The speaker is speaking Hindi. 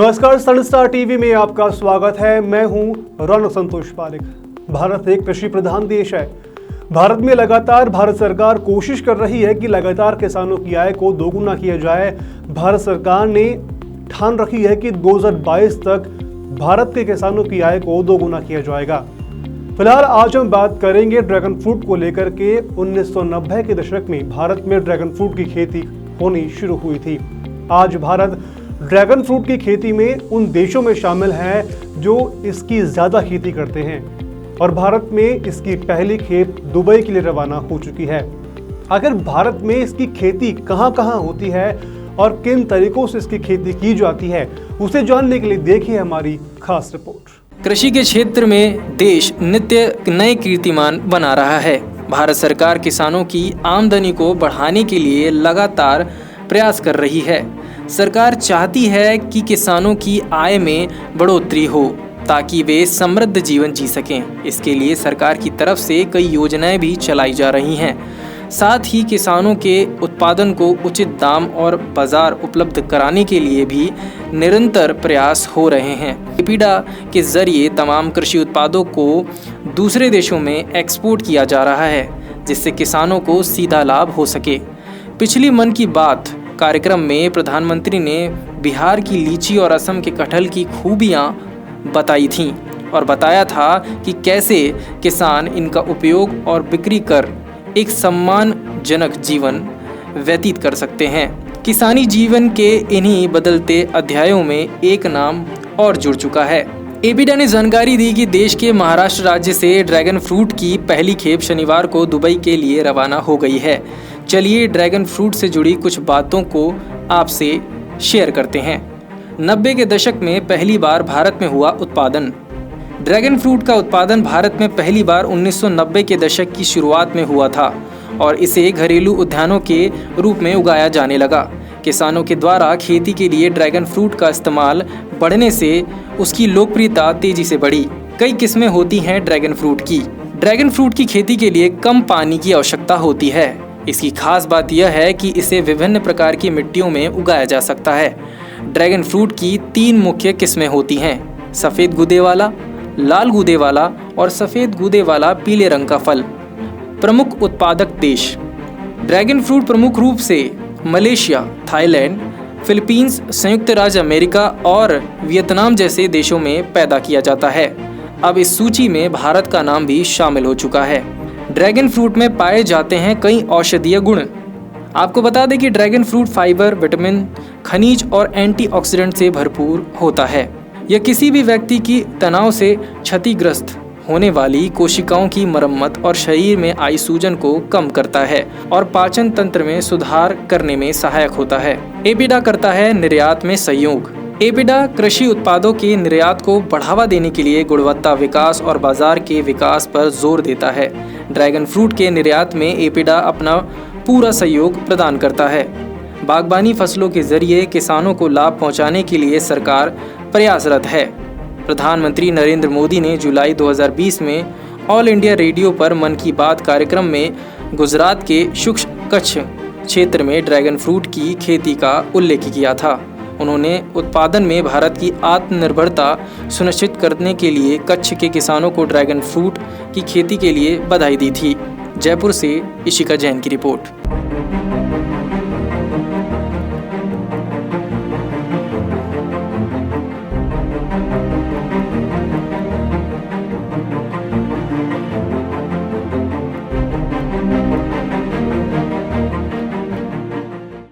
नमस्कार, सनस्टार टीवी में आपका स्वागत है। मैं हूं रौनक संतोष पारिक। भारत एक कृषि प्रधान देश है। भारत में लगातार भारत सरकार कोशिश कर रही है कि लगातार किसानों की आय को दोगुना किया जाए। भारत सरकार ने ठान रखी है कि 2022 तक भारत के किसानों की आय को दोगुना किया जाएगा। फिलहाल आज हम बात करेंगे ड्रैगन फ्रूट को लेकर के। 1990 के दशक में भारत में ड्रैगन फ्रूट की खेती होनी शुरू हुई थी। आज भारत ड्रैगन फ्रूट की खेती में उन देशों में शामिल है जो इसकी ज्यादा खेती करते हैं और भारत में इसकी पहली खेप दुबई के लिए रवाना हो चुकी है। आखिर भारत में इसकी खेती कहां-कहां होती है और किन तरीकों से इसकी खेती की जाती है, उसे जानने के लिए देखिए हमारी खास रिपोर्ट। कृषि के क्षेत्र में देश नित्य नए कीर्तिमान बना रहा है। भारत सरकार किसानों की आमदनी को बढ़ाने के लिए लगातार प्रयास कर रही है। सरकार चाहती है कि किसानों की आय में बढ़ोतरी हो ताकि वे समृद्ध जीवन जी सकें। इसके लिए सरकार की तरफ से कई योजनाएं भी चलाई जा रही हैं। साथ ही किसानों के उत्पादन को उचित दाम और बाजार उपलब्ध कराने के लिए भी निरंतर प्रयास हो रहे हैं। एपीडा के जरिए तमाम कृषि उत्पादों को दूसरे देशों में एक्सपोर्ट किया जा रहा है, जिससे किसानों को सीधा लाभ हो सके। पिछली मन की बात कार्यक्रम में प्रधानमंत्री ने बिहार की लीची और असम के कटहल की खूबियां बताई थीं और बताया था कि कैसे किसान इनका उपयोग और बिक्री कर एक सम्मानजनक जीवन व्यतीत कर सकते हैं। किसानी जीवन के इन्हीं बदलते अध्यायों में एक नाम और जुड़ चुका है। एपीडा ने जानकारी दी कि देश के महाराष्ट्र राज्य से ड्रैगन फ्रूट की पहली खेप शनिवार को दुबई के लिए रवाना हो गई है। चलिए ड्रैगन फ्रूट से जुड़ी कुछ बातों को आपसे शेयर करते हैं। 90 के दशक में पहली बार भारत में हुआ उत्पादन। ड्रैगन फ्रूट का उत्पादन भारत में पहली बार 1990 के दशक की शुरुआत में हुआ था और इसे घरेलू उद्यानों के रूप में उगाया जाने लगा। किसानों के द्वारा खेती के लिए ड्रैगन फ्रूट का इस्तेमाल बढ़ने से उसकी लोकप्रियता तेजी से बढ़ी। कई किस्में होती हैं ड्रैगन फ्रूट की। ड्रैगन फ्रूट की खेती के लिए कम पानी की आवश्यकता होती है। इसकी खास बात यह है कि इसे विभिन्न प्रकार की मिट्टियों में उगाया जा सकता है। ड्रैगन फ्रूट की 3 मुख्य किस्में होती हैं: सफ़ेद गूदे वाला, लाल गूदे वाला और सफ़ेद गूदे वाला पीले रंग का फल। प्रमुख उत्पादक देश। ड्रैगन फ्रूट प्रमुख रूप से मलेशिया, थाईलैंड, फिलीपींस, संयुक्त राज्य अमेरिका और वियतनाम जैसे देशों में पैदा किया जाता है। अब इस सूची में भारत का नाम भी शामिल हो चुका है। ड्रैगन फ्रूट में पाए जाते हैं कई औषधीय गुण। आपको बता दें कि ड्रैगन फ्रूट फाइबर, विटामिन, खनिज और एंटीऑक्सीडेंट से भरपूर होता है। यह किसी भी व्यक्ति की तनाव से क्षतिग्रस्त होने वाली कोशिकाओं की मरम्मत और शरीर में आई सूजन को कम करता है और पाचन तंत्र में सुधार करने में सहायक होता है। एपीडा करता है निर्यात में सहयोग। एपीडा कृषि उत्पादों के निर्यात को बढ़ावा देने के लिए गुणवत्ता विकास और बाजार के विकास पर जोर देता है। ड्रैगन फ्रूट के निर्यात में एपीडा अपना पूरा सहयोग प्रदान करता है। बागबानी फसलों के जरिए किसानों को लाभ पहुंचाने के लिए सरकार प्रयासरत है। प्रधानमंत्री नरेंद्र मोदी ने जुलाई 2020 में ऑल इंडिया रेडियो पर मन की बात कार्यक्रम में गुजरात के शुष्क कच्छ क्षेत्र में ड्रैगन फ्रूट की खेती का उल्लेख किया था। उन्होंने उत्पादन में भारत की आत्मनिर्भरता सुनिश्चित करने के लिए कच्छ के किसानों को ड्रैगन फ्रूट की खेती के लिए बधाई दी थी। जयपुर से इशिका जैन की रिपोर्ट।